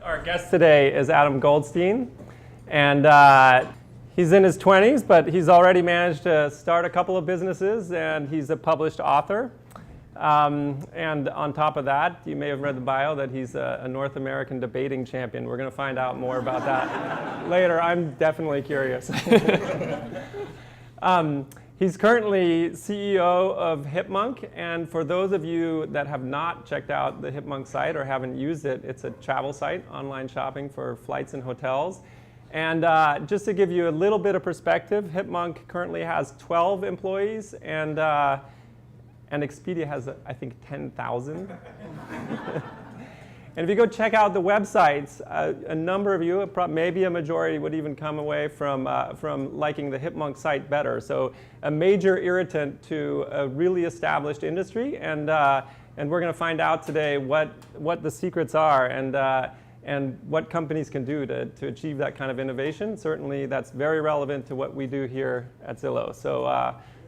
Our guest today is Adam Goldstein, and he's in his 20s, but he's already managed to start a couple of businesses, and he's a published author. And on top of that, you may have read the bio that he's a North American debating champion. We're going to find out more about that later. I'm definitely curious. He's currently CEO of Hipmunk, and for those of you that have not checked out the Hipmunk site or haven't used it, it's a travel site, online shopping for flights and hotels. And just to give you a little bit of perspective, Hipmunk currently has 12 employees, and Expedia has, I think, 10,000. And if you go check out the websites, a number of you, maybe a majority, would even come away from liking the Hipmunk site better. So a major irritant to a really established industry, and we're going to find out today what the secrets are and what companies can do to achieve that kind of innovation. Certainly, that's very relevant to what we do here at Zillow. So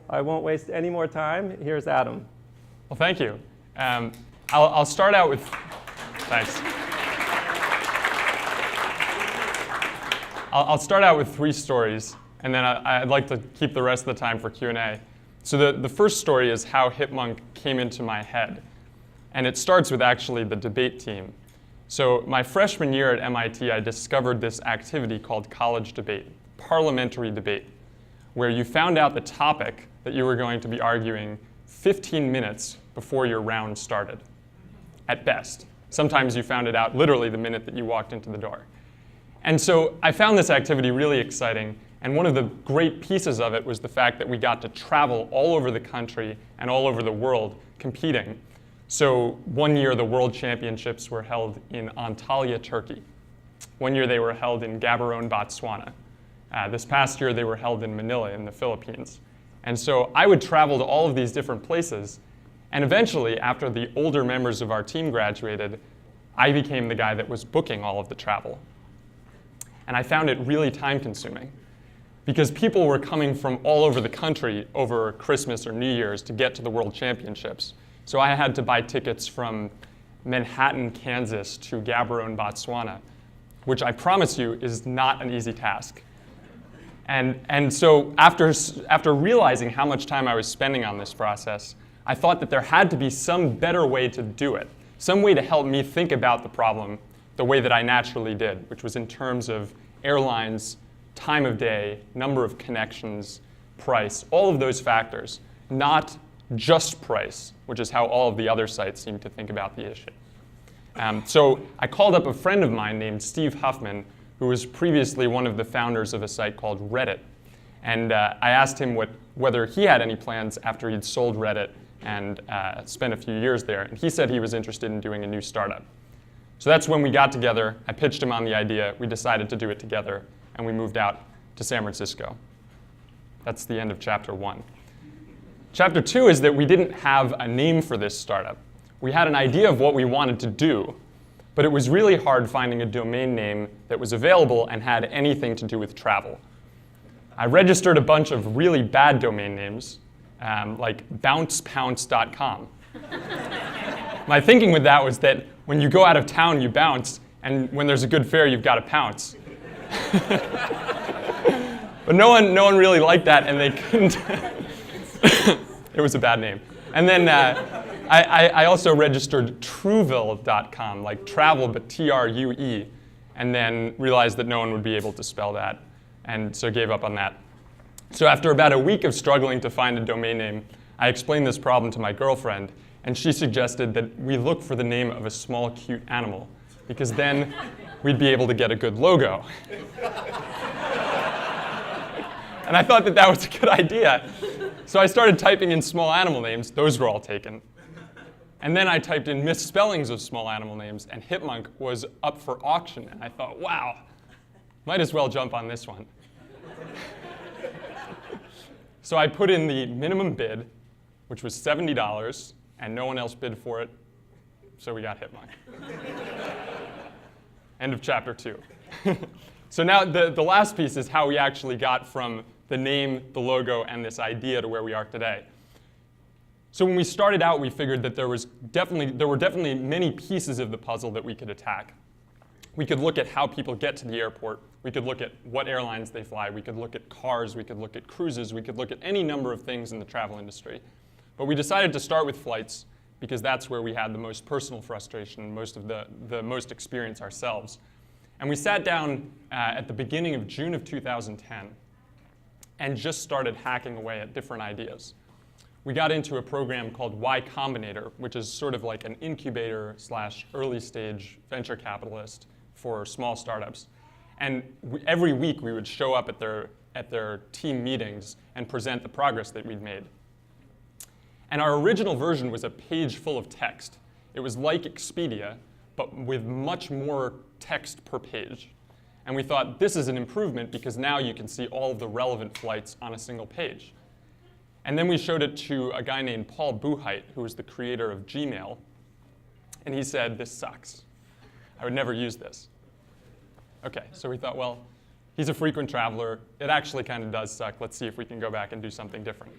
I won't waste any more time. Here's Adam. Well, thank you. I'll start out with. Thanks. I'll start out with 3 stories, and then I'd like to keep the rest of the time for Q&A. So the first story is how Hipmunk came into my head. And it starts with actually the debate team. So my freshman year at MIT, I discovered this activity called college debate, parliamentary debate, where you found out the topic that you were going to be arguing 15 minutes before your round started, at best. Sometimes you found it out literally the minute that you walked into the door. And so I found this activity really exciting, and one of the great pieces of it was the fact that we got to travel all over the country and all over the world competing. So one year the World Championships were held in Antalya, Turkey. One year they were held in Gaborone, Botswana. This past year they were held in Manila in the Philippines. And so I would travel to all of these different places. And eventually, after the older members of our team graduated, I became the guy that was booking all of the travel. And I found it really time-consuming because people were coming from all over the country over Christmas or New Year's to get to the World Championships. So I had to buy tickets from Manhattan, Kansas to Gaborone, Botswana, which I promise you is not an easy task. And so after realizing how much time I was spending on this process, I thought that there had to be some better way to do it, some way to help me think about the problem the way that I naturally did, which was in terms of airlines, time of day, number of connections, price, all of those factors, not just price, which is how all of the other sites seem to think about the issue. So I called up a friend of mine named Steve Huffman, who was previously one of the founders of a site called Reddit. And I asked him whether he had any plans after he'd sold Reddit and spent a few years there. And he said he was interested in doing a new startup. So that's when we got together. I pitched him on the idea. We decided to do it together. And we moved out to San Francisco. That's the end of chapter 1. Chapter 2 is that we didn't have a name for this startup. We had an idea of what we wanted to do, but it was really hard finding a domain name that was available and had anything to do with travel. I registered a bunch of really bad domain names, like bouncepounce.com. My thinking with that was that when you go out of town, you bounce, and when there's a good fare, you've got to pounce. But no one really liked that, and they couldn't. It was a bad name. And then I also registered Trueville.com, like travel, but True, and then realized that no one would be able to spell that, and so gave up on that. So after about a week of struggling to find a domain name, I explained this problem to my girlfriend, and she suggested that we look for the name of a small, cute animal, because then we'd be able to get a good logo. And I thought that was a good idea. So I started typing in small animal names. Those were all taken. And then I typed in misspellings of small animal names, and Hipmunk was up for auction. And I thought, wow, might as well jump on this one. So I put in the minimum bid, which was $70, and no one else bid for it, so we got Hipmunk. End of chapter 2. So now the last piece is how we actually got from the name, the logo, and this idea to where we are today. So when we started out, we figured that there were definitely many pieces of the puzzle that we could attack. We could look at how people get to the airport. We could look at what airlines they fly. We could look at cars. We could look at cruises. We could look at any number of things in the travel industry. But we decided to start with flights because that's where we had the most personal frustration, most of the most experience ourselves. And we sat down at the beginning of June of 2010 and just started hacking away at different ideas. We got into a program called Y Combinator, which is sort of like an incubator / early stage venture capitalist for small startups. And every week we would show up at their team meetings and present the progress that we'd made. And our original version was a page full of text. It was like Expedia, but with much more text per page. And we thought, this is an improvement because now you can see all of the relevant flights on a single page. And then we showed it to a guy named Paul Buchheit, who was the creator of Gmail. And he said, this sucks. I would never use this. OK, so we thought, well, he's a frequent traveler. It actually kind of does suck. Let's see if we can go back and do something different.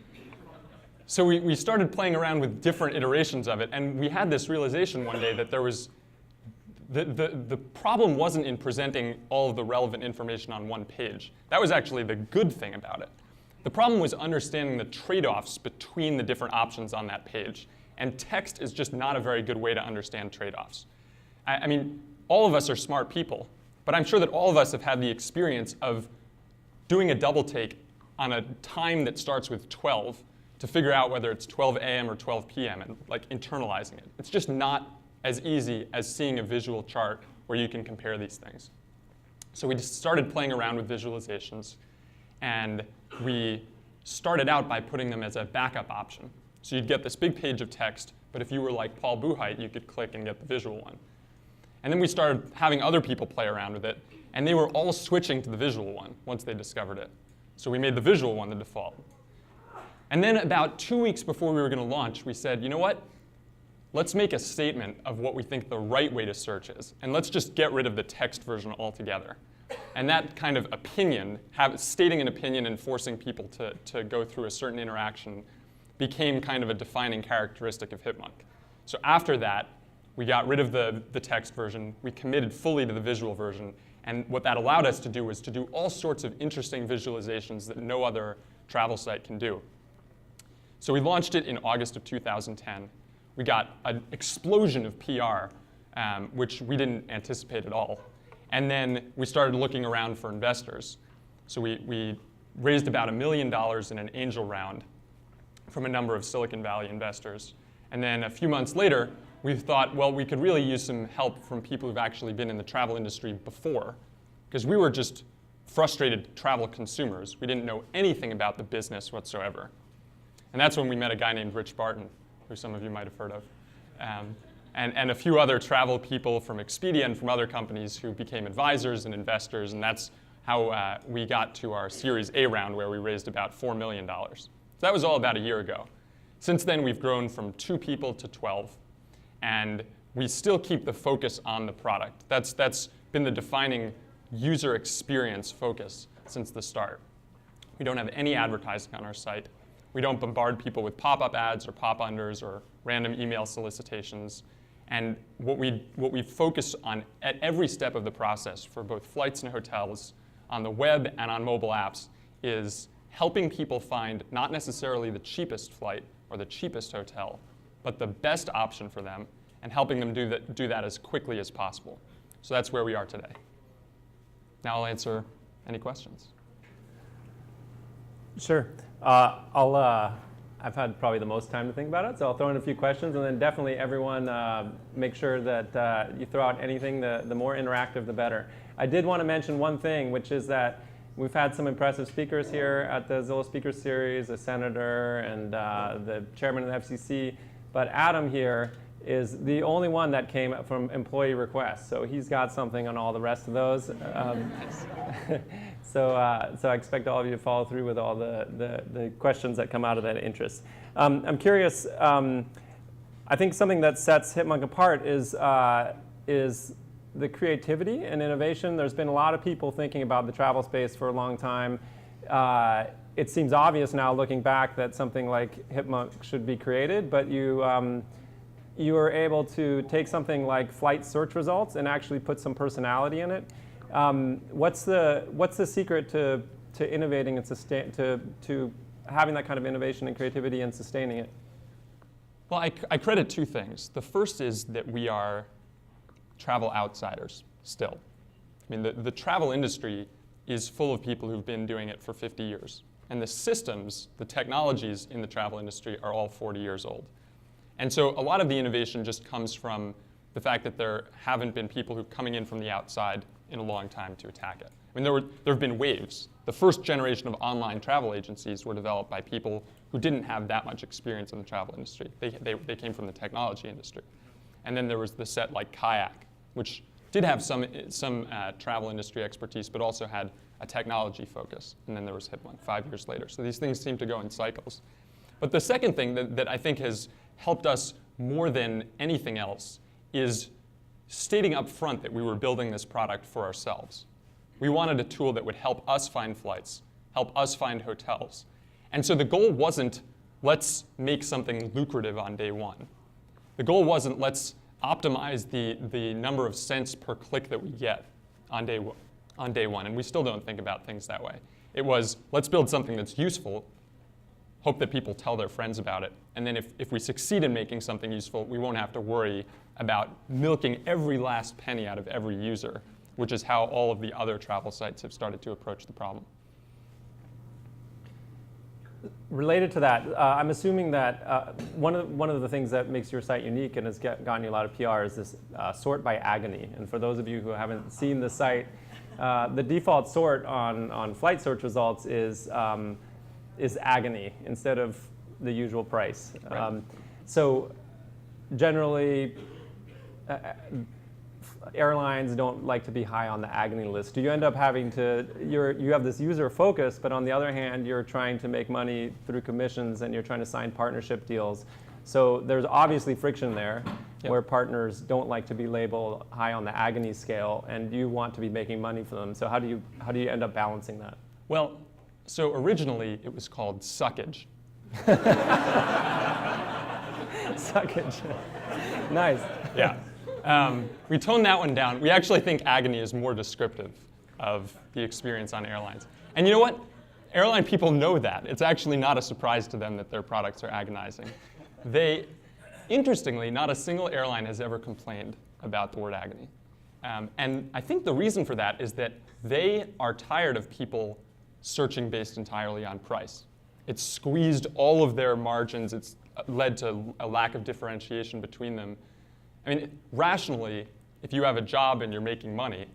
So we started playing around with different iterations of it. And we had this realization one day that there was the problem wasn't in presenting all of the relevant information on one page. That was actually the good thing about it. The problem was understanding the trade-offs between the different options on that page. And text is just not a very good way to understand trade-offs. I mean, all of us are smart people, but I'm sure that all of us have had the experience of doing a double take on a time that starts with 12 to figure out whether it's 12 a.m. or 12 p.m. and like internalizing it. It's just not as easy as seeing a visual chart where you can compare these things. So we just started playing around with visualizations, and we started out by putting them as a backup option. So you'd get this big page of text, but if you were like Paul Buchheit, you could click and get the visual one. And then we started having other people play around with it, and they were all switching to the visual one once they discovered it. So we made the visual one the default. And then about 2 weeks before we were going to launch, we said, you know what? Let's make a statement of what we think the right way to search is, and let's just get rid of the text version altogether. And that kind of opinion, stating an opinion and forcing people to go through a certain interaction, became kind of a defining characteristic of Hipmunk. So after that, we got rid of the text version. We committed fully to the visual version. And what that allowed us to do was to do all sorts of interesting visualizations that no other travel site can do. So we launched it in August of 2010. We got an explosion of PR, which we didn't anticipate at all. And then we started looking around for investors. So we raised about $1 million in an angel round from a number of Silicon Valley investors. And then a few months later, we thought, well, we could really use some help from people who've actually been in the travel industry before, because we were just frustrated travel consumers. We didn't know anything about the business whatsoever. And that's when we met a guy named Rich Barton, who some of you might have heard of, and a few other travel people from Expedia and from other companies who became advisors and investors, and that's how we got to our Series A round, where we raised about $4 million. So that was all about a year ago. Since then, we've grown from 2 people to 12, and we still keep the focus on the product. That's been the defining user experience focus since the start. We don't have any advertising on our site. We don't bombard people with pop-up ads or pop-unders or random email solicitations. And what we focus on at every step of the process for both flights and hotels, on the web and on mobile apps, is helping people find not necessarily the cheapest flight or the cheapest hotel, but the best option for them, and helping them do that as quickly as possible. So that's where we are today. Now I'll answer any questions. Sure. I've had probably the most time to think about it, so I'll throw in a few questions, and then definitely everyone make sure that you throw out anything, the more interactive, the better. I did want to mention one thing, which is that we've had some impressive speakers here at the Zillow Speaker Series, a senator and the chairman of the FCC, but Adam here is the only one that came from employee requests, so he's got something on all the rest of those. So I expect all of you to follow through with all the questions that come out of that interest. I'm curious, I think something that sets Hipmunk apart is the creativity and innovation. There's been a lot of people thinking about the travel space for a long time. It seems obvious now looking back that something like Hipmunk should be created, but you were able to take something like flight search results and actually put some personality in it. What's the secret to innovating and to having that kind of innovation and creativity and sustaining it? Well, I credit two things. The first is that we are travel outsiders still. I mean, the travel industry is full of people who've been doing it for 50 years. And the systems, the technologies in the travel industry are all 40 years old. And so a lot of the innovation just comes from the fact that there haven't been people who are coming in from the outside in a long time to attack it. I mean, there have been waves. The first generation of online travel agencies were developed by people who didn't have that much experience in the travel industry. They came from the technology industry. And then there was the set like Kayak, which did have some travel industry expertise, but also had a technology focus. And then there was Hipmunk 5 years later. So these things seem to go in cycles. But the second thing that I think has helped us more than anything else is stating up front that we were building this product for ourselves. We wanted a tool that would help us find flights, help us find hotels. And so the goal wasn't, let's make something lucrative on day one. The goal wasn't, let's optimize the number of cents per click that we get on day one. And we still don't think about things that way. It was, let's build something that's useful, hope that people tell their friends about it. And then if we succeed in making something useful, we won't have to worry about milking every last penny out of every user, which is how all of the other travel sites have started to approach the problem. Related to that, I'm assuming that one of the things that makes your site unique and has gotten you a lot of PR is this sort by agony. And for those of you who haven't seen the site, the default sort on flight search results is agony instead of the usual price. Right. So generally, airlines don't like to be high on the agony list. Do you end up having to, you have this user focus, but on the other hand, you're trying to make money through commissions and you're trying to sign partnership deals. So there's obviously friction there. Yep. Where partners don't like to be labeled high on the agony scale and you want to be making money for them. So how do you end up balancing that? Well, so originally it was called suckage. Suckage. Nice. Yeah. We toned that one down. We actually think agony is more descriptive of the experience on airlines. And you know what? Airline people know that. It's actually not a surprise to them that their products are agonizing. Interestingly, not a single airline has ever complained about the word agony. And I think the reason for that is that they are tired of people searching based entirely on price. It's squeezed all of their margins. It's led to a lack of differentiation between them. I mean, rationally, if you have a job and you're making money,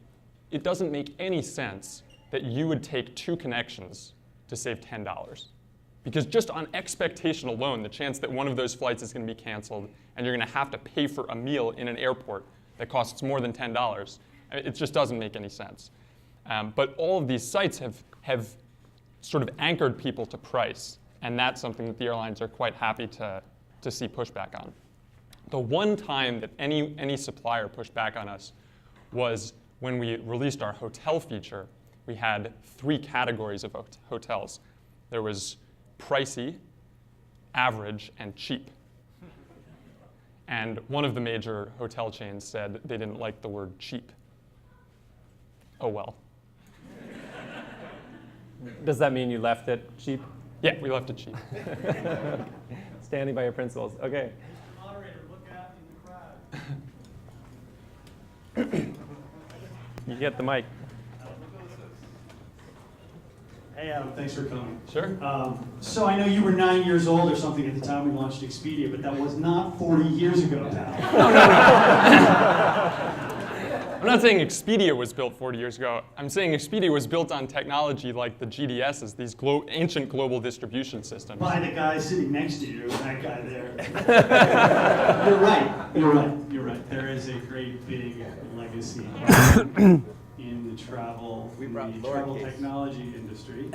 it doesn't make any sense that you would take 2 connections to save $10. Because just on expectation alone, the chance that one of those flights is going to be canceled and you're going to have to pay for a meal in an airport that costs more than $10, it just doesn't make any sense. But all of these sites have sort of anchored people to price, and that's something that the airlines are quite happy to see pushback on. The one time that any supplier pushed back on us was when we released our hotel feature. We had 3 categories of hotels. There was pricey, average, and cheap. And one of the major hotel chains said they didn't like the word cheap. Oh well. Does that mean you left it cheap? Yeah, we left it cheap. Standing by your principles. Okay. Moderator, look out in the crowd. You get the mic. Hey Adam, thanks for coming. Sure. So I know you were 9 years old or something at the time we launched Expedia, but that was not 40 years ago, pal. No. I'm not saying Expedia was built 40 years ago. I'm saying Expedia was built on technology like the GDSs, these ancient global distribution systems. By the guy sitting next to you, that guy there. You're right. There is a great big legacy in the travel technology industry.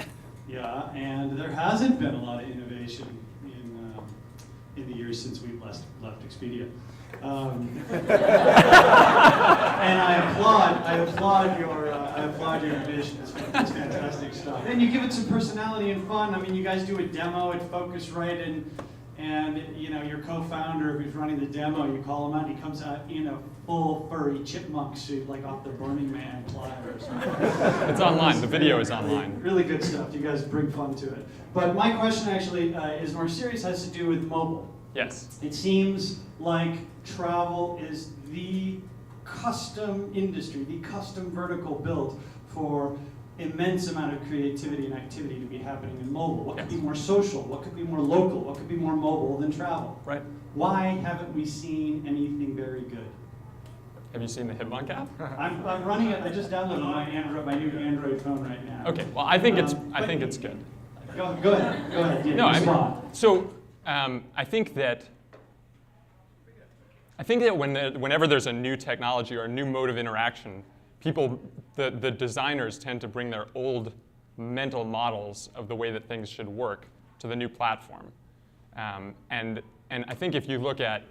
Yeah, and there hasn't been a lot of innovation in the years since we've left Expedia. And I applaud your vision. It's fantastic stuff. And you give it some personality and fun. I mean, you guys do a demo at Focusrite, and and your co-founder who's running the demo, you call him out, and he comes out in a full furry chipmunk suit, like off the Burning Man flyer or something. It's online. The video is online. Really good stuff. You guys bring fun to it. But my question actually is more serious, has to do with mobile. Yes. It seems like travel is the custom industry, the custom vertical built for immense amount of creativity and activity to be happening in mobile. What could be more social? What could be more local? What could be more mobile than travel? Right. Why haven't we seen anything very good? Have you seen the Hipmunk app? I'm running it. I just downloaded my new Android phone right now. Okay. Well, I think it's good. Go ahead. Go ahead. Yeah, No, I think that whenever there's a new technology or a new mode of interaction, the designers tend to bring their old mental models of the way that things should work to the new platform. And I think if you look at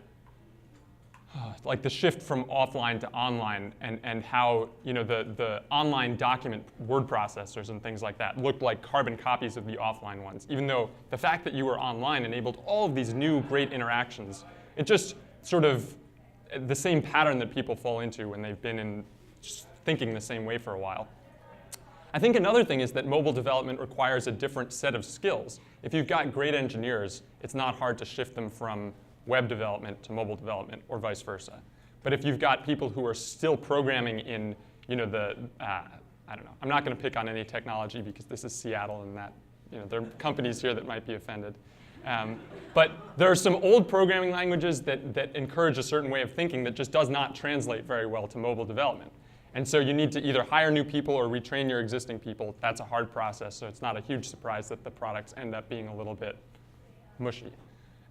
like the shift from offline to online and how the online document word processors and things like that looked like carbon copies of the offline ones, even though the fact that you were online enabled all of these new great interactions, it just sort of the same pattern that people fall into when they've been in just thinking the same way for a while. I think another thing is that mobile development requires a different set of skills. If you've got great engineers, it's not hard to shift them from web development to mobile development or vice versa. But if you've got people who are still programming in, I don't know, I'm not going to pick on any technology because this is Seattle and that, there are companies here that might be offended. But there are some old programming languages that encourage a certain way of thinking that just does not translate very well to mobile development. And so you need to either hire new people or retrain your existing people. That's a hard process, so it's not a huge surprise that the products end up being a little bit mushy.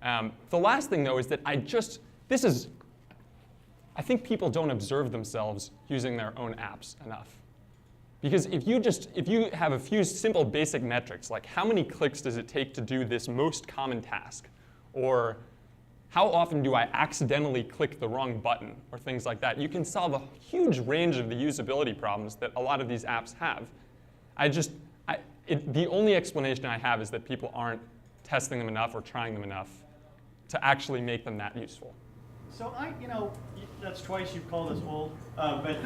The last thing, though, is that I think people don't observe themselves using their own apps enough. Because if you have a few simple basic metrics, like how many clicks does it take to do this most common task, or how often do I accidentally click the wrong button, or things like that, you can solve a huge range of the usability problems that a lot of these apps have. The only explanation I have is that people aren't testing them enough or trying them enough to actually make them that useful. So that's twice you've called us old, but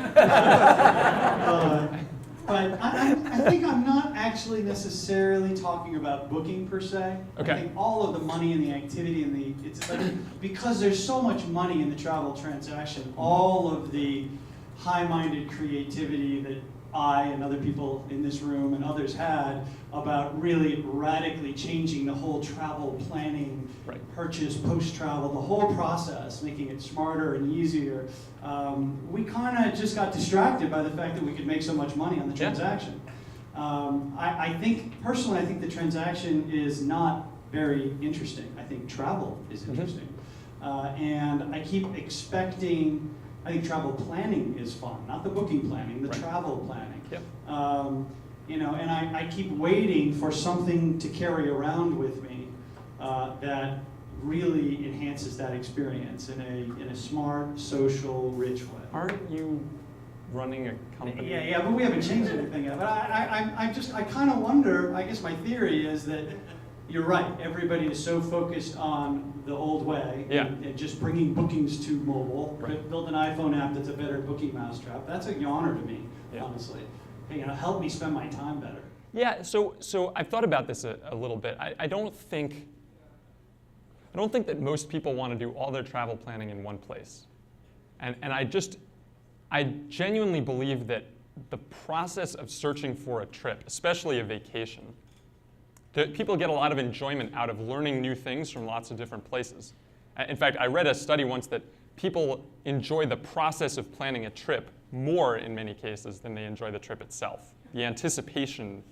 I think I'm not actually necessarily talking about booking per se. Okay. I think all of the money and the activity and it's like, because there's so much money in the travel transaction, all of the high-minded creativity that I and other people in this room and others had about really radically changing the whole travel planning, right, purchase, post-travel, the whole process, making it smarter and easier. We kind of just got distracted by the fact that we could make so much money on the transaction. I think the transaction is not very interesting. I think travel is interesting. And I keep expecting, I think travel planning is fun, not the booking planning, the travel planning. Yep. And I keep waiting for something to carry around with me that really enhances that experience in a smart, social, rich way. Aren't you running a company? Yeah, but we haven't changed anything yet. But I kind of wonder, I guess my theory is that you're right. Everybody is so focused on the old way and just bringing bookings to mobile. Right. Build an iPhone app that's a better booking mousetrap. That's a yawner to me, honestly. Hey, help me spend my time better. Yeah. So I've thought about this a little bit. I don't think that most people want to do all their travel planning in one place, and I genuinely believe that the process of searching for a trip, especially a vacation, that people get a lot of enjoyment out of learning new things from lots of different places. In fact, I read a study once that people enjoy the process of planning a trip more in many cases than they enjoy the trip itself. The anticipation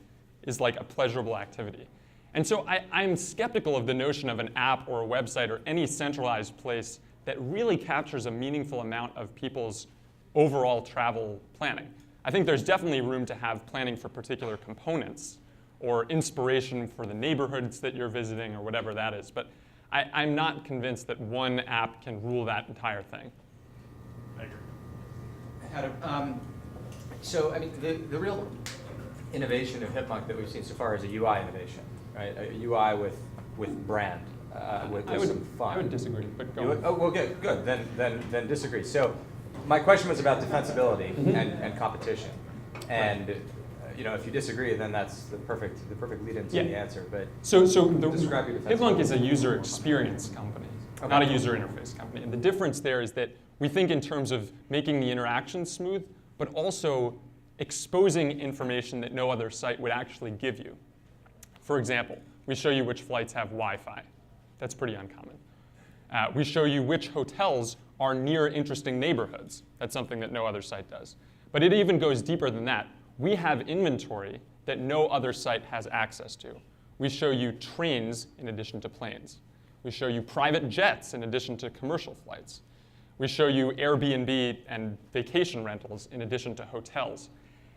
is like a pleasurable activity. And so I'm skeptical of the notion of an app or a website or any centralized place that really captures a meaningful amount of people's overall travel planning. I think there's definitely room to have planning for particular components or inspiration for the neighborhoods that you're visiting or whatever that is. But I'm not convinced that one app can rule that entire thing. I agree. Adam, so I mean, the real innovation of Hipmunk that we've seen so far is a UI innovation, right? A UI with brand. with I would, some fun. I would disagree, but go You would? on. Oh, well, good. Then disagree. So, my question was about defensibility and competition, and if you disagree, then that's the perfect lead into the answer. But describe your Hipmunk is a user experience company, Okay. not a user interface company. And the difference there is that we think in terms of making the interaction smooth, but also exposing information that no other site would actually give you. For example, we show you which flights have Wi-Fi. That's pretty uncommon. We show you which hotels are near interesting neighborhoods. That's something that no other site does. But it even goes deeper than that. We have inventory that no other site has access to. We show you trains in addition to planes. We show you private jets in addition to commercial flights. We show you Airbnb and vacation rentals in addition to hotels.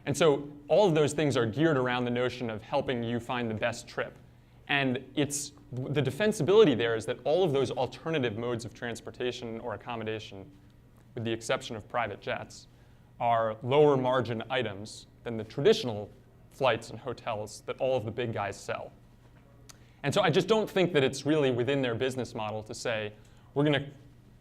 And so all of those things are geared around the notion of helping you find the best trip. And the defensibility there is that all of those alternative modes of transportation or accommodation, with the exception of private jets, are lower margin items than the traditional flights and hotels that all of the big guys sell. And so I just don't think that it's really within their business model to say, we're going to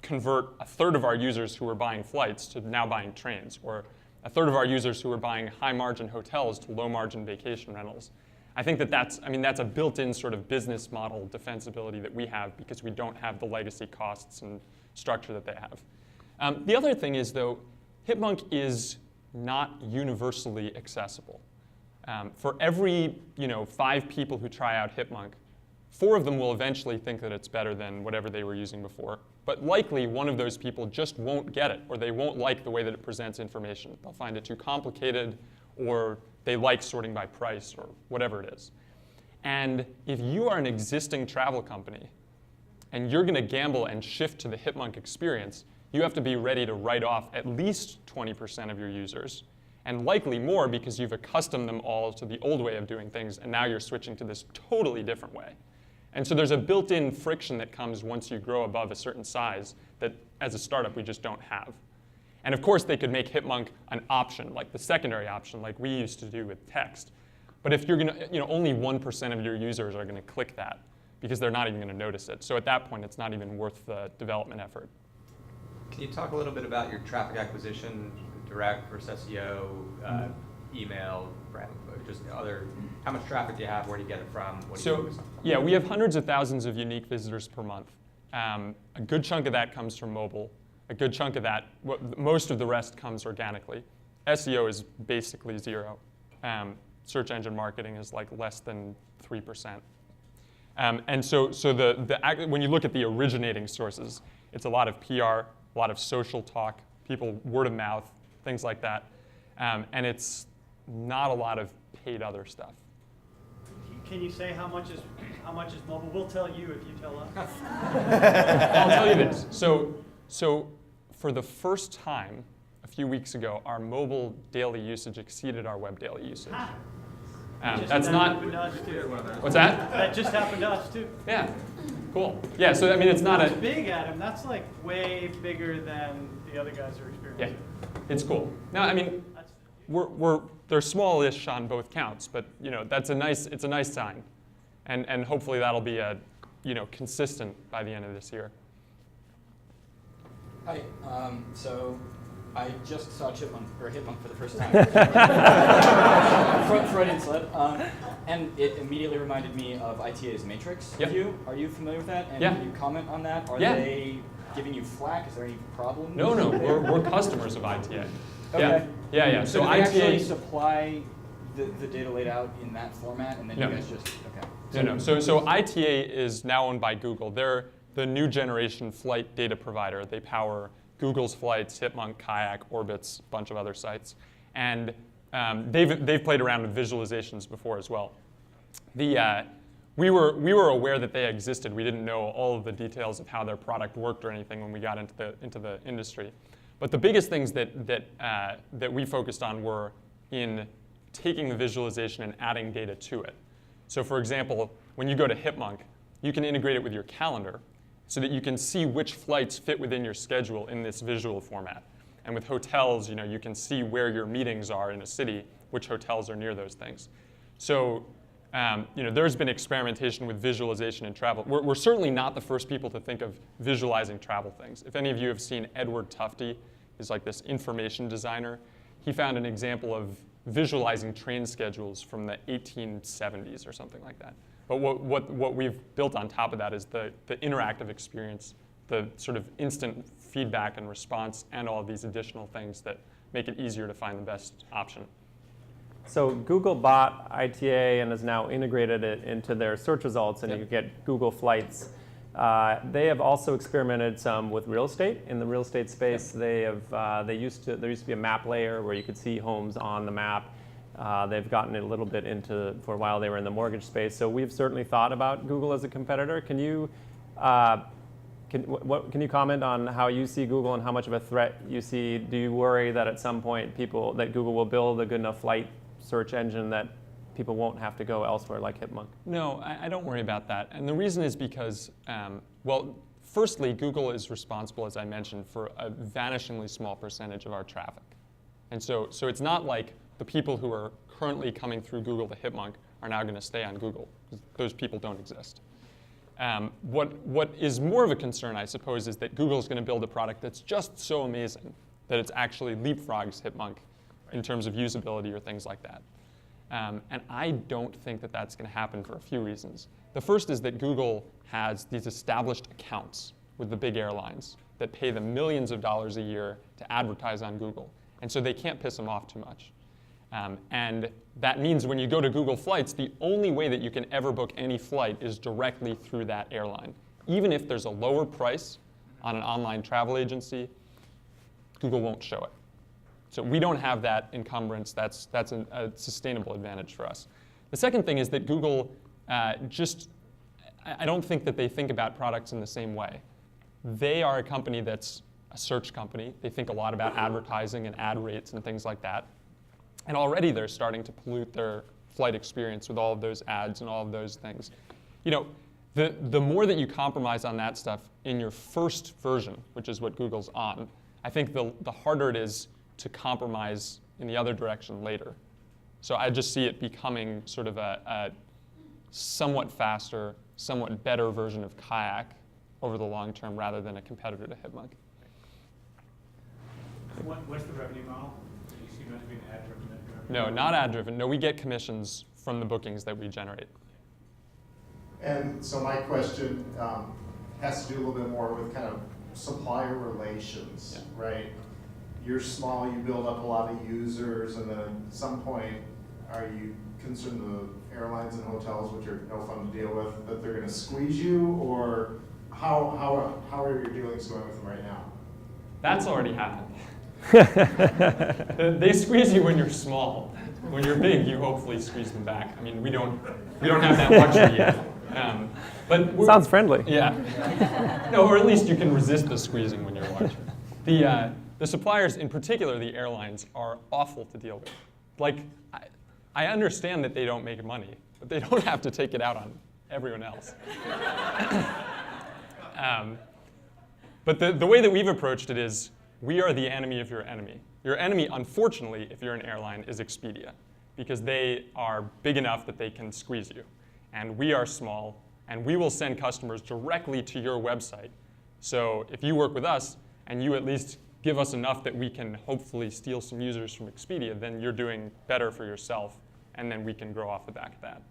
convert a third of our users who are buying flights to now buying trains, or a third of our users who are buying high margin hotels to low margin vacation rentals. I think that's a built-in sort of business model defensibility that we have because we don't have the legacy costs and structure that they have. The other thing is, though, Hipmunk is not universally accessible. For every 5 people who try out Hipmunk, 4 of them will eventually think that it's better than whatever they were using before. But likely, one of those people just won't get it, or they won't like the way that it presents information. They'll find it too complicated, or they like sorting by price, or whatever it is. And if you are an existing travel company, and you're going to gamble and shift to the Hipmunk experience, you have to be ready to write off at least 20% of your users, and likely more because you've accustomed them all to the old way of doing things, and now you're switching to this totally different way. And so there's a built-in friction that comes once you grow above a certain size that, as a startup, we just don't have. And of course, they could make Hipmunk an option, like the secondary option, like we used to do with text. But if you're going to, only 1% of your users are going to click that because they're not even going to notice it. So at that point, it's not even worth the development effort. Can you talk a little bit about your traffic acquisition, direct versus SEO, email, brand, just other? How much traffic do you have? Where do you get it from? What do you focus on? Yeah, we have hundreds of thousands of unique visitors per month. A good chunk of that comes from mobile. A good chunk of that, most of the rest comes organically. SEO is basically 0. Search engine marketing is like less than 3%. And so when you look at the originating sources, it's a lot of PR, a lot of social talk, people word of mouth, things like that. And it's not a lot of paid other stuff. Can you say how much is mobile? We'll tell you if you tell us. I'll tell you this. So for the first time a few weeks ago, our mobile daily usage exceeded our web daily usage. That's not. What's that? That just happened to us too. Yeah. Cool. Yeah. So it's not That's big, Adam. That's like way bigger than the other guys are experiencing. Yeah. It's cool. Now, they're smallish on both counts, but it's a nice sign, and hopefully that'll be consistent by the end of this year. Hi. So I just saw Hipmunk for the first time. Freudian slip. And it immediately reminded me of ITA's Matrix Yep. review. Are you familiar with that? And Yeah. can you comment on that? Are Yeah. they giving you flack? Is there any problem? No, we're customers of ITA. Okay. Yeah. So do they actually supply the data laid out in that format, and then No. you guys just okay? No. So ITA is now owned by Google. They're the new generation flight data provider. They power Google's flights, Hipmunk, Kayak, Orbitz, a bunch of other sites, and they've played around with visualizations before as well. We were aware that they existed. We didn't know all of the details of how their product worked or anything when we got into the industry. But the biggest things that we focused on were in taking the visualization and adding data to it. So for example, when you go to Hipmunk, you can integrate it with your calendar so that you can see which flights fit within your schedule in this visual format. And with hotels, you can see where your meetings are in a city, which hotels are near those things. So there's been experimentation with visualization in travel. We're certainly not the first people to think of visualizing travel things. If any of you have seen Edward Tufte, he's like this information designer. He found an example of visualizing train schedules from the 1870s or something like that. But what we've built on top of that is the interactive experience, the sort of instant feedback and response, and all of these additional things that make it easier to find the best option. So Google bought ITA and has now integrated it into their search results, and you get Google Flights. They have also experimented some with real estate. In the real estate space, there used to be a map layer where you could see homes on the map. They've gotten it a little bit into, for a while they were in the mortgage space. So we've certainly thought about Google as a competitor. Can you comment on how you see Google and how much of a threat you see? Do you worry that at some point that Google will build a good enough flight search engine that people won't have to go elsewhere like Hipmunk? No, I don't worry about that. And the reason is because, well, firstly, Google is responsible, as I mentioned, for a vanishingly small percentage of our traffic. And so it's not like the people who are currently coming through Google to Hipmunk are now going to stay on Google, because those people don't exist. What is more of a concern, I suppose, is that Google is going to build a product that's just so amazing that it's actually leapfrogs Hipmunk in terms of usability or things like that. And I don't think that that's going to happen for a few reasons. The first is that Google has these established accounts with the big airlines that pay them millions of dollars a year to advertise on Google. And so they can't piss them off too much. And that means when you go to Google Flights, the only way that you can ever book any flight is directly through that airline. Even if there's a lower price on an online travel agency, Google won't show it. So we don't have that encumbrance. That's a sustainable advantage for us. The second thing is that Google I don't think that they think about products in the same way. They are a company that's a search company. They think a lot about advertising and ad rates and things like that. And already they're starting to pollute their flight experience with all of those ads and all of those things. The more that you compromise on that stuff in your first version, which is what Google's on, I think the harder it is to compromise in the other direction later. So I just see it becoming sort of a somewhat faster, somewhat better version of Kayak over the long term rather than a competitor to Hipmunk. What's the revenue model? Do you see that being ad-driven? No, not ad-driven. No, we get commissions from the bookings that we generate. And so my question has to do a little bit more with kind of supplier relations, right? You're small, you build up a lot of users, and then at some point, are you concerned the airlines and hotels, which are no fun to deal with, that they're going to squeeze you, or how are your dealings going with them right now? That's already happened. They squeeze you when you're small. When you're big, you hopefully squeeze them back. I mean, we don't have that luxury yet. But sounds friendly. Yeah. No, or at least you can resist the squeezing when you're large. The suppliers, in particular the airlines, are awful to deal with. Like, I understand that they don't make money, but they don't have to take it out on everyone else. But the way that we've approached it is, we are the enemy of your enemy. Your enemy, unfortunately, if you're an airline, is Expedia, because they are big enough that they can squeeze you. And we are small, and we will send customers directly to your website. So if you work with us, and you at least give us enough that we can hopefully steal some users from Expedia, then you're doing better for yourself, and then we can grow off the back of that.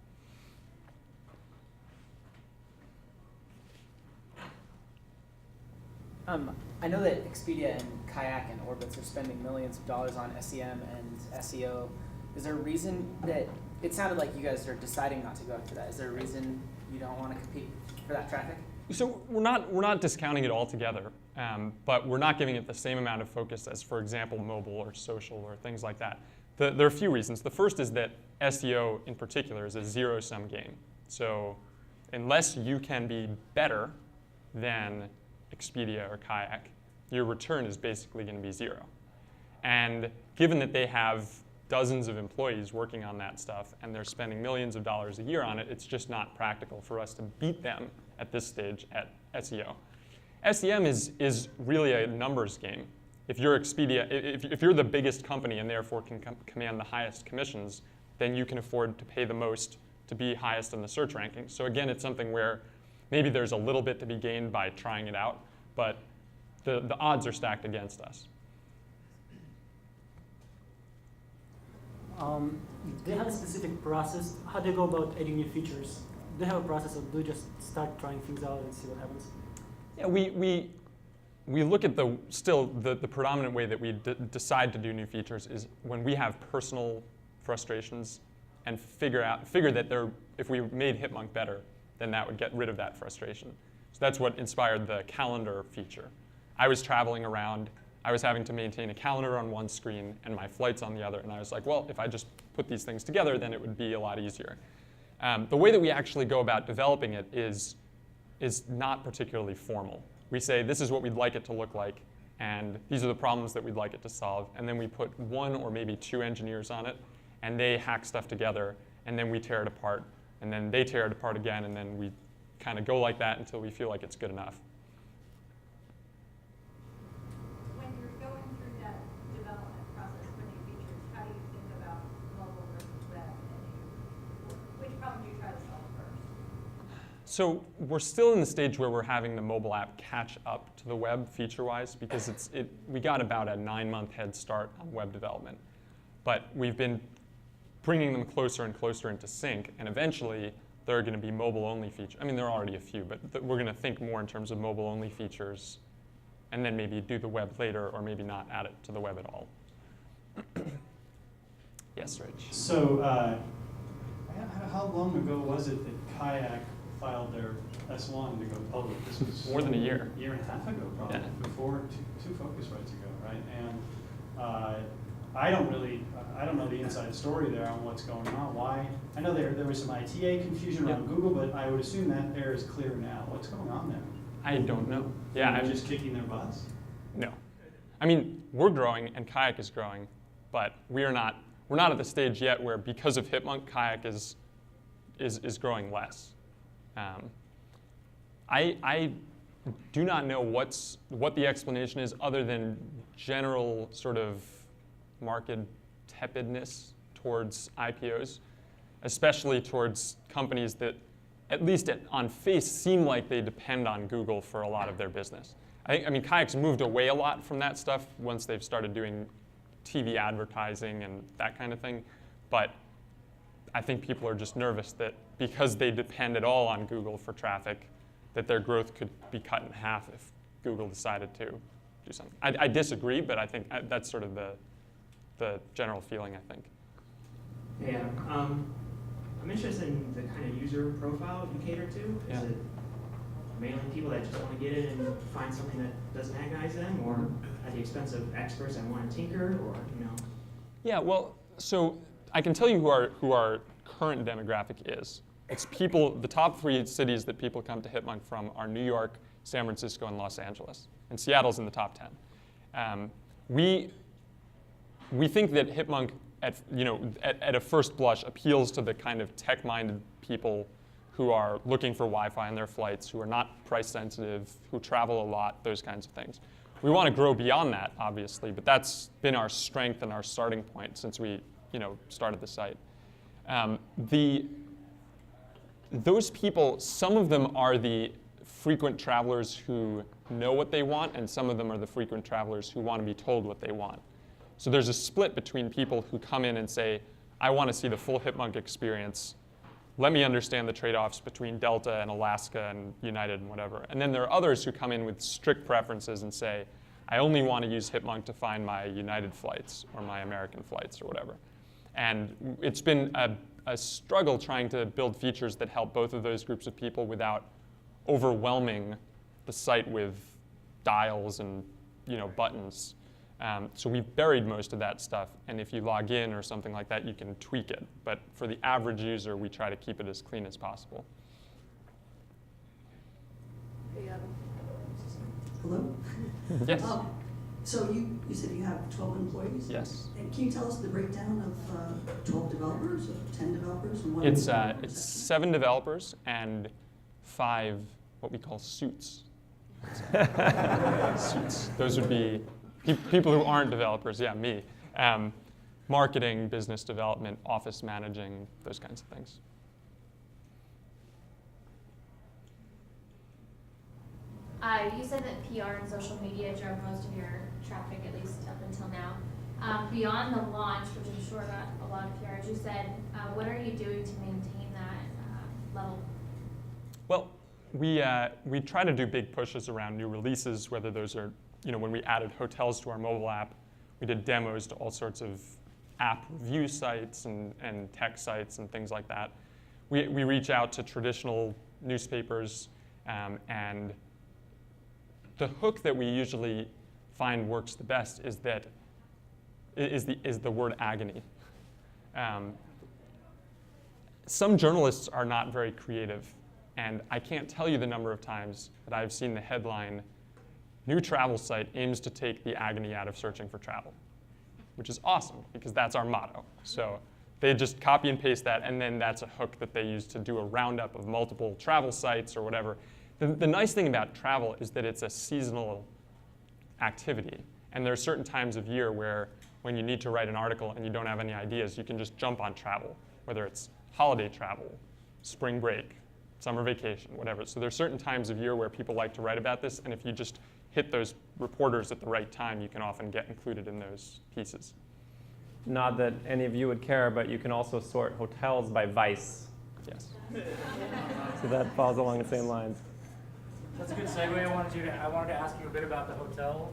I know that Expedia and Kayak and Orbitz are spending millions of dollars on SEM and SEO. Is there a reason that it sounded like you guys are deciding not to go after that? Is there a reason you don't want to compete for that traffic? So we're not discounting it altogether, but we're not giving it the same amount of focus as, for example, mobile or social or things like that. There are a few reasons. The first is that SEO in particular is a zero-sum game. So unless you can be better than Expedia or Kayak, your return is basically going to be zero. And given that they have dozens of employees working on that stuff and they're spending millions of dollars a year on it, it's just not practical for us to beat them at this stage at SEO. SEM is really a numbers game. If you're Expedia, if you're the biggest company and therefore can command the highest commissions, then you can afford to pay the most to be highest in the search rankings. So again, it's something where maybe there's a little bit to be gained by trying it out, but the odds are stacked against us. They have a specific process. How do they go about adding new features? Do they have a process, or do they just start trying things out and see what happens? Yeah, we look at the predominant way that we decide to do new features is when we have personal frustrations and figure that if we made Hipmunk better, then that would get rid of that frustration. So that's what inspired the calendar feature. I was traveling around, I was having to maintain a calendar on one screen and my flights on the other, and I was like, well, if I just put these things together, then it would be a lot easier. The way that we actually go about developing it is not particularly formal. We say, this is what we'd like it to look like, and these are the problems that we'd like it to solve, and then we put one or maybe two engineers on it, and they hack stuff together, and then we tear it apart, and then they tear it apart again, and then we kind of go like that until we feel like it's good enough. When you're going through that development process for new features, how do you think about mobile versus web? And which problem do you try to solve first? So we're still in the stage where we're having the mobile app catch up to the web feature-wise, because we got about a 9-month head start on web development. But we've been bringing them closer and closer into sync, and eventually there are going to be mobile-only features. I mean, there are already a few, but we're going to think more in terms of mobile-only features, and then maybe do the web later, or maybe not add it to the web at all. Yes, Rich? So how long ago was it that Kayak filed their S1 to go public? This was More than a year. A year and a half ago, probably, Yeah. before two Focusrites ago, right? And I don't know the inside story there on what's going on. Why? I know there was some ITA confusion around Google, but I would assume that air is clear now. What's going on there? I don't know. Yeah, I'm just kicking their butts. No. I mean, we're growing and Kayak is growing, but we're not at the stage yet where, because of Hipmunk, Kayak is growing less. I do not know what the explanation is, other than general sort of market tepidness towards IPOs, especially towards companies that, at least on face, seem like they depend on Google for a lot of their business. I mean, Kayak's moved away a lot from that stuff once they've started doing TV advertising and that kind of thing, but I think people are just nervous that because they depend at all on Google for traffic, that their growth could be cut in half if Google decided to do something. I disagree, but I think that's sort of the general feeling, I think. Yeah, I'm interested in the kind of user profile you cater to. Is it mainly people that just want to get in and find something that doesn't agonize them, or at the expense of experts that want to tinker, or Yeah, well, so I can tell you who our current demographic is. It's people. The top 3 cities that people come to Hipmunk from are New York, San Francisco, and Los Angeles. And Seattle's in the top 10. We think that Hipmunk, at a first blush, appeals to the kind of tech-minded people who are looking for Wi-Fi on their flights, who are not price sensitive, who travel a lot, those kinds of things. We want to grow beyond that, obviously, but that's been our strength and our starting point since we, started the site. Those people, some of them are the frequent travelers who know what they want, and some of them are the frequent travelers who want to be told what they want. So there's a split between people who come in and say, I want to see the full Hipmunk experience. Let me understand the trade-offs between Delta and Alaska and United and whatever. And then there are others who come in with strict preferences and say, I only want to use Hipmunk to find my United flights or my American flights or whatever. And it's been a struggle trying to build features that help both of those groups of people without overwhelming the site with dials and buttons. So we've buried most of that stuff, and if you log in or something like that, you can tweak it. But for the average user, we try to keep it as clean as possible. Hey, hello? Yes. So you said you have 12 employees? Yes. And can you tell us the breakdown of 12 developers, or 10 developers? And It's 7 developers and 5 what we call suits. Suits. Those would be people who aren't developers, me. Marketing, business development, office managing, those kinds of things. You said that PR and social media drove most of your traffic, at least up until now. Beyond the launch, which I'm sure got a lot of PR, as you said, what are you doing to maintain that level? Well, we try to do big pushes around new releases, whether those are, when we added hotels to our mobile app, we did demos to all sorts of app review sites and tech sites and things like that. We reach out to traditional newspapers, and the hook that we usually find works the best is the word agony. Some journalists are not very creative, and I can't tell you the number of times that I've seen the headline, "New travel site aims to take the agony out of searching for travel," which is awesome because that's our motto. So they just copy and paste that, and then that's a hook that they use to do a roundup of multiple travel sites or whatever. The nice thing about travel is that it's a seasonal activity, and there are certain times of year where when you need to write an article and you don't have any ideas, you can just jump on travel, whether it's holiday travel, spring break, summer vacation, whatever. So there's certain times of year where people like to write about this, and if you just hit those reporters at the right time, you can often get included in those pieces. Not that any of you would care, but you can also sort hotels by vice. Yes. So that falls along the same lines. That's a good segue. I wanted to ask you a bit about the hotel,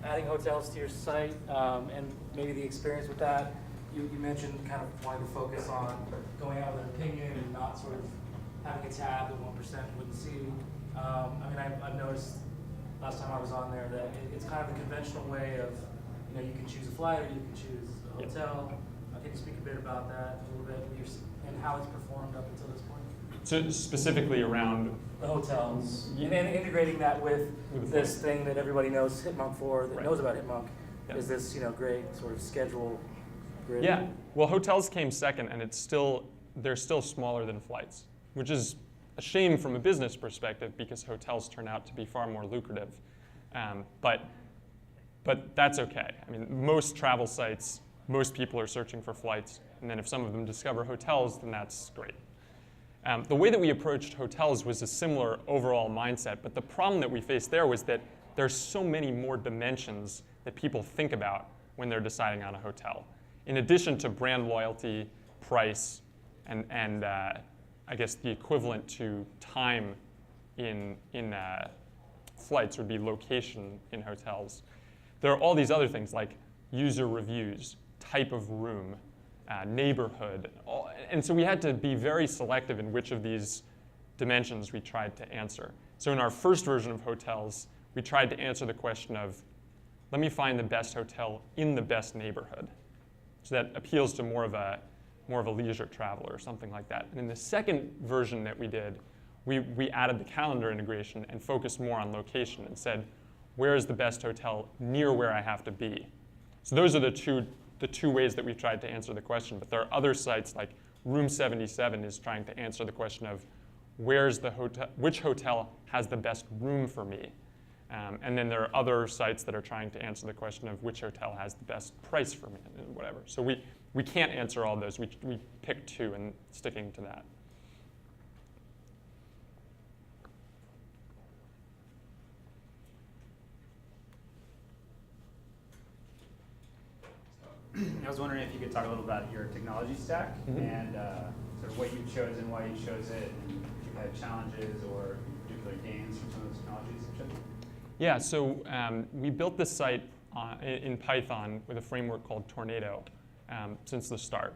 adding hotels to your site, and maybe the experience with that. You mentioned kind of wanting to focus on going out with an opinion and not sort of having a tab that 1% wouldn't see. I've noticed last time I was on there that it's kind of a conventional way of, you can choose a flight or you can choose a hotel. Can you speak a bit about that a little bit and how it's performed up until this point? So specifically around the hotels, and integrating that with this thing that everybody knows Hipmunk for, that knows about Hipmunk, is this great sort of schedule grid. Yeah, well, hotels came second, and they're still smaller than flights, which is a shame from a business perspective because hotels turn out to be far more lucrative. But that's okay. I mean, most travel sites, most people are searching for flights, and then if some of them discover hotels, then that's great. The way that we approached hotels was a similar overall mindset, but the problem that we faced there was that there's so many more dimensions that people think about when they're deciding on a hotel. In addition to brand loyalty, price, and I guess the equivalent to time in flights would be location in hotels. There are all these other things like user reviews, type of room, neighborhood, and so we had to be very selective in which of these dimensions we tried to answer. So in our first version of hotels, we tried to answer the question of, let me find the best hotel in the best neighborhood. So that appeals to more of a leisure traveler or something like that. And in the second version that we did, we added the calendar integration and focused more on location and said, where is the best hotel near where I have to be? So those are the two ways that we've tried to answer the question. But there are other sites like Room 77 is trying to answer the question of which hotel has the best room for me? And then there are other sites that are trying to answer the question of which hotel has the best price for me, and whatever. So we can't answer all those. We picked two and sticking to that. I was wondering if you could talk a little about your technology stack and sort of what you've chosen, why you chose it, and if you've had challenges or particular gains from some of those technologies you've chosen. Yeah, so we built this site in Python with a framework called Tornado since the start.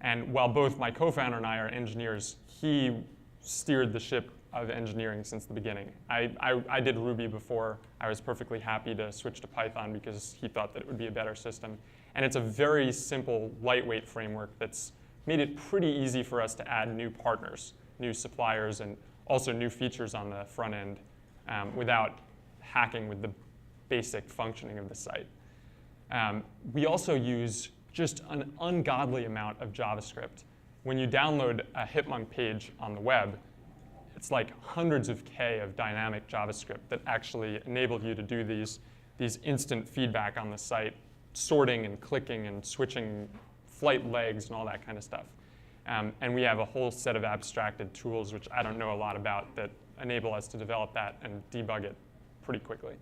And while both my co-founder and I are engineers, he steered the ship of engineering since the beginning. I did Ruby before. I was perfectly happy to switch to Python because he thought that it would be a better system. And it's a very simple, lightweight framework that's made it pretty easy for us to add new partners, new suppliers, and also new features on the front end without hacking with the basic functioning of the site. We also use just an ungodly amount of JavaScript. When you download a Hipmunk page on the web, it's like hundreds of K of dynamic JavaScript that actually enable you to do these instant feedback on the site, sorting and clicking and switching flight legs and all that kind of stuff. And we have a whole set of abstracted tools, which I don't know a lot about, that enable us to develop that and debug it pretty quickly.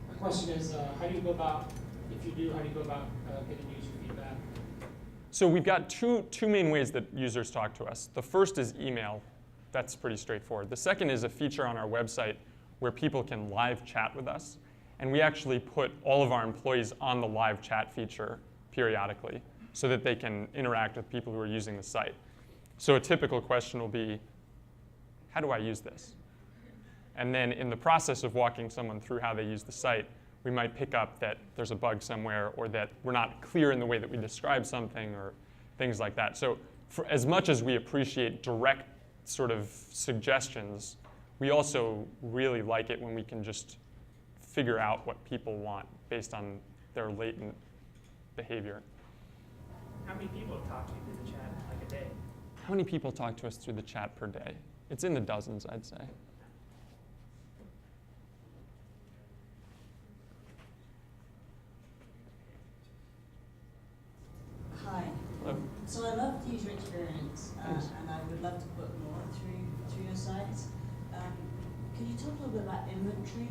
My question is, how do you go about, if you do, how do you go about getting user feedback? So we've got two main ways that users talk to us. The first is email. That's pretty straightforward. The second is a feature on our website where people can live chat with us. And we actually put all of our employees on the live chat feature periodically so that they can interact with people who are using the site. So a typical question will be, how do I use this? And then in the process of walking someone through how they use the site, we might pick up that there's a bug somewhere or that we're not clear in the way that we describe something or things like that. So for as much as we appreciate direct sort of suggestions, we also really like it when we can just figure out what people want based on their latent behavior. How many people talk to you through the chat, like a day? How many people talk to us through the chat per day? It's in the dozens, I'd say. Hi. Hello. So I love the user experience, and I would love to put more through your site. Could you talk a little bit about inventory?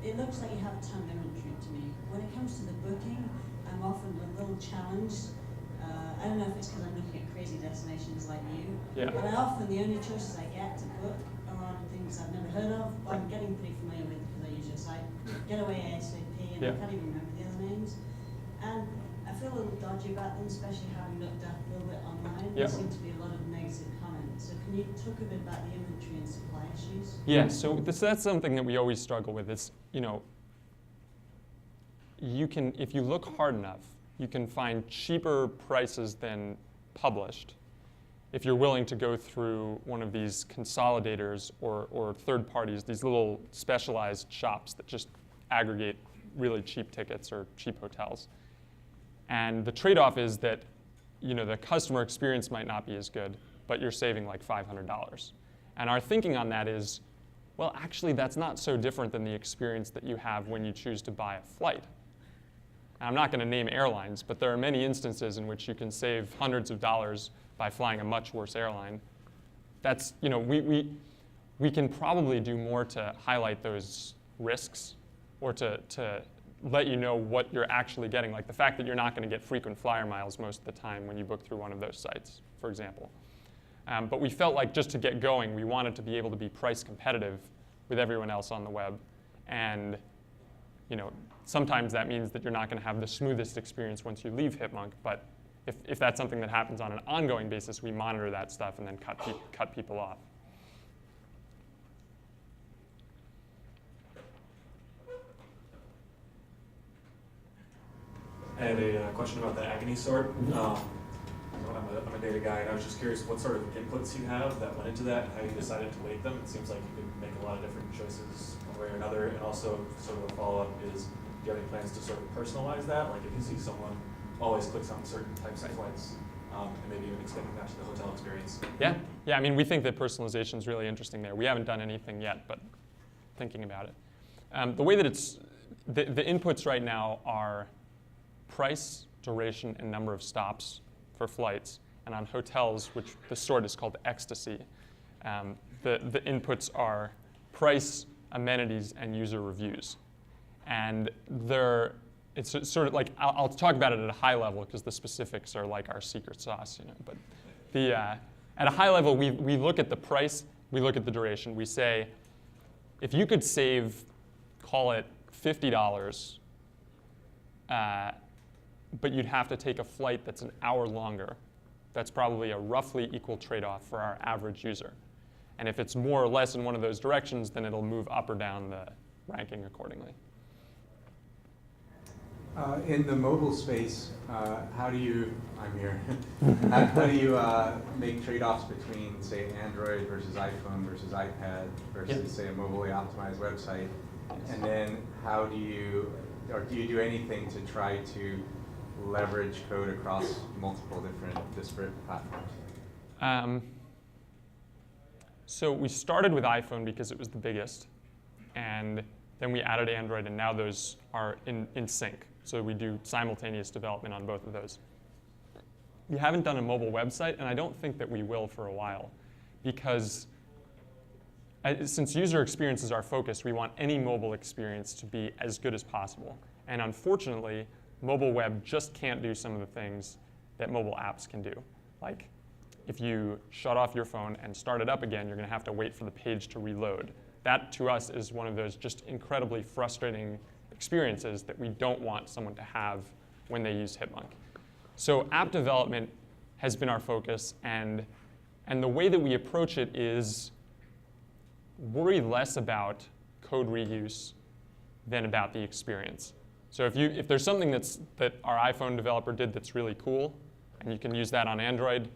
It looks like you have a ton of inventory to me. When it comes to the booking, I'm often a little challenged. I don't know if it's because I'm looking at crazy destinations like you, but the only choices I get to book are on things I've never heard of, but I'm getting pretty familiar with because I use your site. Getaway ASAP, and I can't even remember the other names. And I feel a little dodgy about them, especially having looked up a little bit online. There seem to be a lot of negative comments. So can you talk a bit about the inventory and supply issues? Yeah, so that's something that we always struggle with. Is, you can, if you look hard enough, you can find cheaper prices than published if you're willing to go through one of these consolidators or third parties, these little specialized shops that just aggregate really cheap tickets or cheap hotels. And the trade-off is that the customer experience might not be as good, but you're saving like $500. And our thinking on that is, well, actually, that's not so different than the experience that you have when you choose to buy a flight. And I'm not going to name airlines, but there are many instances in which you can save hundreds of dollars by flying a much worse airline. That's, we can probably do more to highlight those risks or to let you know what you're actually getting, like the fact that you're not going to get frequent flyer miles most of the time when you book through one of those sites, for example. But we felt like just to get going, we wanted to be able to be price competitive with everyone else on the web. And sometimes that means that you're not going to have the smoothest experience once you leave Hipmunk, but if that's something that happens on an ongoing basis, we monitor that stuff and then cut people off. I had a question about the agony sort. I'm a data guy, and I was just curious what sort of inputs you have that went into that and how you decided to weight them. It seems like you could make a lot of different choices one way or another. And also, sort of a follow-up is, do you have any plans to sort of personalize that? Like if you see someone always clicks on certain types of flights, and maybe even extending that to the hotel experience. Yeah, I mean, we think that personalization is really interesting there. We haven't done anything yet, but thinking about it. The way that it's, the inputs right now are price, duration, and number of stops for flights. And on hotels, which the sort is called ecstasy, the inputs are price, amenities, and user reviews. And it's sort of like, I'll talk about it at a high level because the specifics are like our secret sauce, But at a high level, we look at the price, we look at the duration. We say, if you could save, call it $50, but you'd have to take a flight that's an hour longer, that's probably a roughly equal trade-off for our average user. And if it's more or less in one of those directions, then it'll move up or down the ranking accordingly. In the mobile space, how do you, I'm here, how do you make trade-offs between, say, Android versus iPhone versus iPad versus, say, a mobilely optimized website? And then how do you, or do you do anything to try to leverage code across multiple different disparate platforms? So we started with iPhone because it was the biggest, and then we added Android, and now those are in sync. So we do simultaneous development on both of those. we haven't done a mobile website, and I don't think that we will for a while, because since user experience is our focus, we want any mobile experience to be as good as possible. And unfortunately, mobile web just can't do some of the things that mobile apps can do. Like, if you shut off your phone and start it up again, you're going to have to wait for the page to reload. That, to us, is one of those just incredibly frustrating experiences that we don't want someone to have when they use Hipmunk. So app development has been our focus, and the way that we approach it is worry less about code reuse than about the experience. So if there's something that our iPhone developer did that's really cool, and you can use that on Android,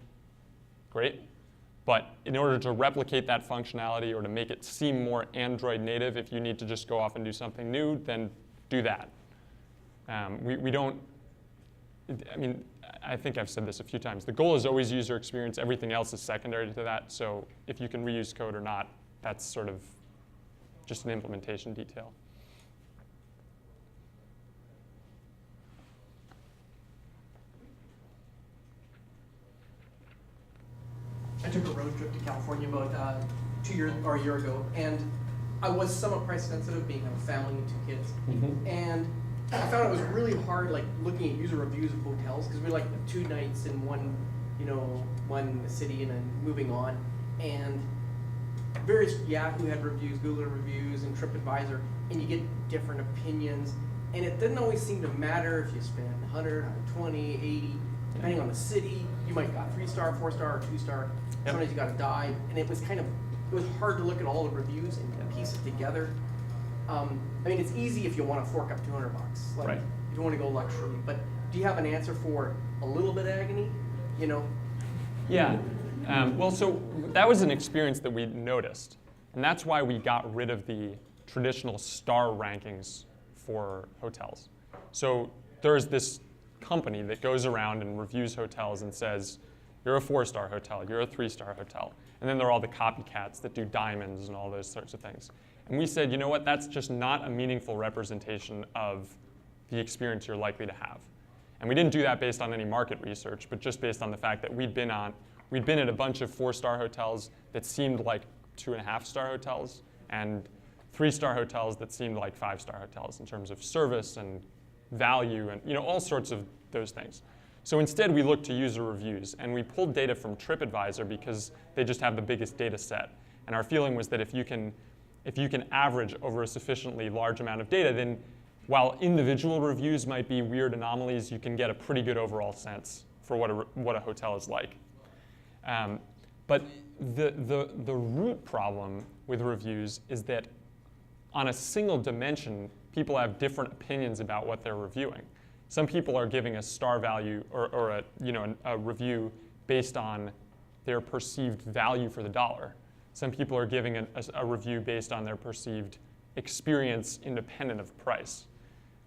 great. But in order to replicate that functionality or to make it seem more Android native, if you need to just go off and do something new, then do that. We don't, I mean, I think I've said this a few times. The goal is always user experience. Everything else is secondary to that. So if you can reuse code or not, that's sort of just an implementation detail. I took a road trip to California about a year ago, and I was somewhat price sensitive, being a family and 2 kids. And I found it was really hard, like looking at user reviews of hotels, because we were like 2 nights in one city and then moving on. And various Yahoo had reviews, Google had reviews, and TripAdvisor, and you get different opinions. And it didn't always seem to matter if you spent 100, 120, 80, depending on the city. You might got 3-star, 4-star, or 2-star. Sometimes you got a dive, and it was hard to look at all the reviews and piece it together. I mean, it's easy if you want to fork up $200, like right. If you want to go luxury. But do you have an answer for a little bit of agony? You know? Yeah. Well, so that was an experience that we noticed, and that's why we got rid of the traditional star rankings for hotels. So there's this company that goes around and reviews hotels and says, you're a 4-star hotel, you're a 3-star hotel. And then there are all the copycats that do diamonds and all those sorts of things. And we said, you know what, that's just not a meaningful representation of the experience you're likely to have. And we didn't do that based on any market research, but just based on the fact that we'd been at a bunch of 4-star hotels that seemed like 2.5-star hotels, and 3-star hotels that seemed like 5-star hotels in terms of service and value and all sorts of those things. So instead, we looked to user reviews, and we pulled data from TripAdvisor because they just have the biggest data set. And our feeling was that if you can average over a sufficiently large amount of data, then while individual reviews might be weird anomalies, you can get a pretty good overall sense for what a hotel is like. But the root problem with reviews is that on a single dimension, people have different opinions about what they're reviewing. Some people are giving a star value or a review based on their perceived value for the dollar. Some people are giving a review based on their perceived experience independent of price.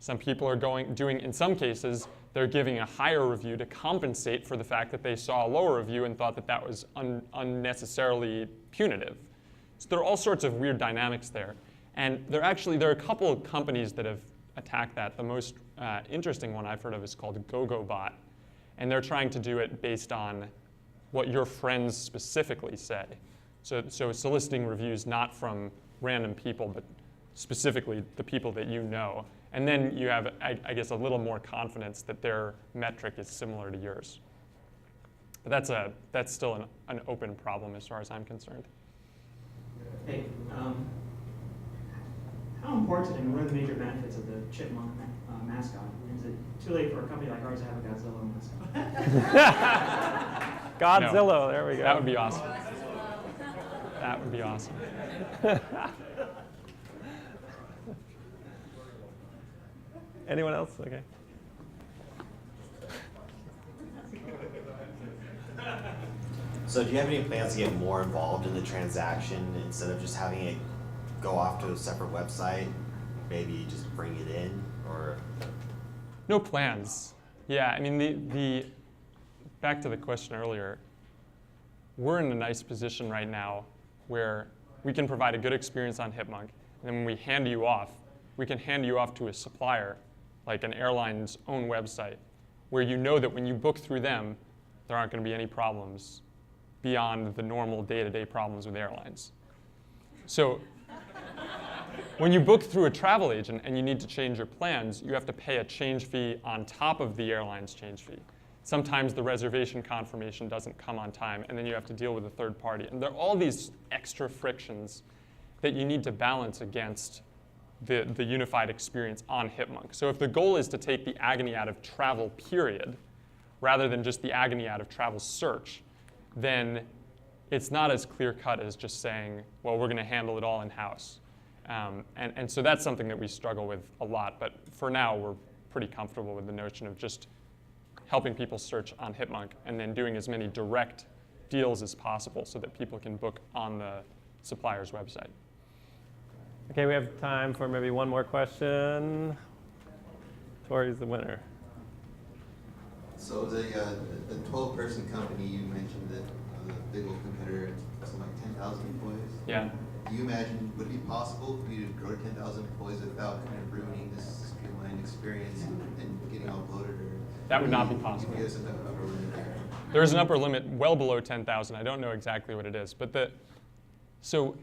Some people are in some cases, they're giving a higher review to compensate for the fact that they saw a lower review and thought that was unnecessarily punitive. So there are all sorts of weird dynamics there. And there are a couple of companies that have attacked that. The most interesting one I've heard of is called GoGoBot. And they're trying to do it based on what your friends specifically say. So soliciting reviews not from random people, but specifically the people that you know. And then you have, I guess, a little more confidence that their metric is similar to yours. But that's still an open problem as far as I'm concerned. Hey, how important and what are the major benefits of the Chipmunk mascot? Is it too late for a company like ours to have a Godzilla mascot? Godzilla, no. There we go. That would be awesome. That would be awesome. Anyone else? Okay. So do you have any plans to get more involved in the transaction instead of just having it go off to a separate website? Maybe just bring it in, or? No plans. Yeah, I mean, back to the question earlier, we're in a nice position right now where we can provide a good experience on Hipmunk, and then when we hand you off, we can hand you off to a supplier, like an airline's own website, where you know that when you book through them, there aren't going to be any problems beyond the normal day-to-day problems with airlines. So when you book through a travel agent and you need to change your plans, you have to pay a change fee on top of the airline's change fee. Sometimes the reservation confirmation doesn't come on time, and then you have to deal with a third party. And there are all these extra frictions that you need to balance against the unified experience on Hipmunk. So if the goal is to take the agony out of travel, period, rather than just the agony out of travel search, then it's not as clear-cut as just saying, well, we're going to handle it all in-house. And so that's something that we struggle with a lot. But for now, we're pretty comfortable with the notion of just helping people search on Hipmunk and then doing as many direct deals as possible so that people can book on the supplier's website. Okay, we have time for maybe one more question. Tori's the winner. So the 12-person company, you mentioned that the big old competitor, something like 10,000 employees. Yeah. Do you imagine, would it be possible for you to grow to 10,000 employees without kind of ruining this streamlined experience and getting all bloated? Or that would not be possible. Give us an upper limit there. There is an upper limit well below 10,000. I don't know exactly what it is. But so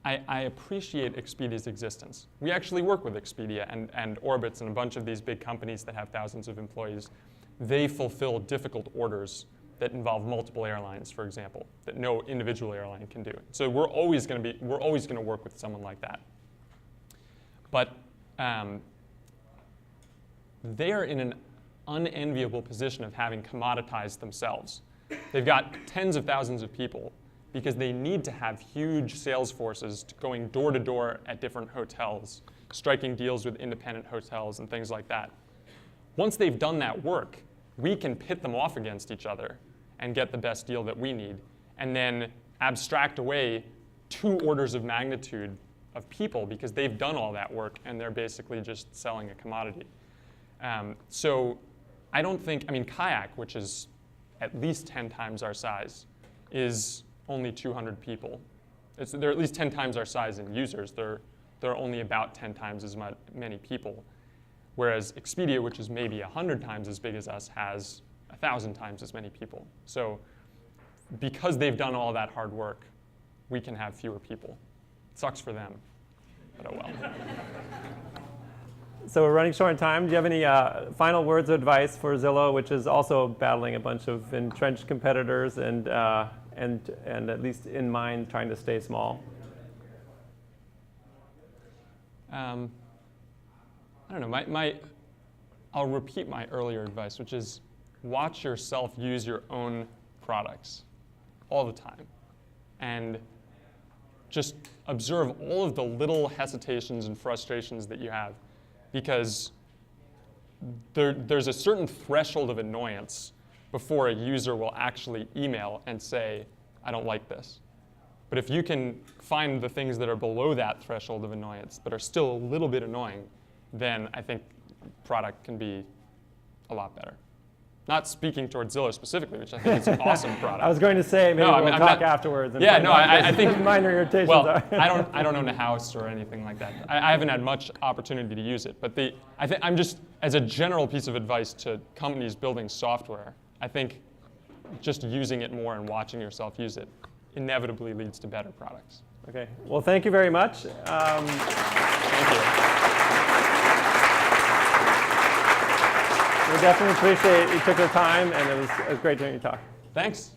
I appreciate Expedia's existence. We actually work with Expedia and Orbitz and a bunch of these big companies that have thousands of employees. They fulfill difficult orders that involve multiple airlines, for example, that no individual airline can do. So we're always going to work with someone like that. But they are in an unenviable position of having commoditized themselves. They've got tens of thousands of people because they need to have huge sales forces going door to door at different hotels, striking deals with independent hotels and things like that. Once they've done that work, we can pit them off against each other and get the best deal that we need, and then abstract away 2 orders of magnitude of people because they've done all that work and they're basically just selling a commodity. So I don't think, Kayak, which is at least 10 times our size, is only 200 people. They're at least 10 times our size in users. They're only about 10 times as many people. Whereas Expedia, which is maybe 100 times as big as us, has 1,000 times as many people. So because they've done all that hard work, we can have fewer people. It sucks for them, but oh well. So we're running short on time. Do you have any final words of advice for Zillow, which is also battling a bunch of entrenched competitors and at least in mind trying to stay small? I don't know. I'll repeat my earlier advice, which is watch yourself use your own products all the time. And just observe all of the little hesitations and frustrations that you have, because there's a certain threshold of annoyance before a user will actually email and say, I don't like this. But if you can find the things that are below that threshold of annoyance but are still a little bit annoying, then I think product can be a lot better. Not speaking towards Zillow specifically, which I think is an awesome product. I was going to say, maybe we'll talk afterwards. And I think minor irritations well, are. I don't own a house or anything like that. I haven't had much opportunity to use it. But I'm just, as a general piece of advice to companies building software, I think just using it more and watching yourself use it inevitably leads to better products. Okay. Well, thank you very much. Thank you. We definitely appreciate you took the time, and it was great hearing you talk. Thanks.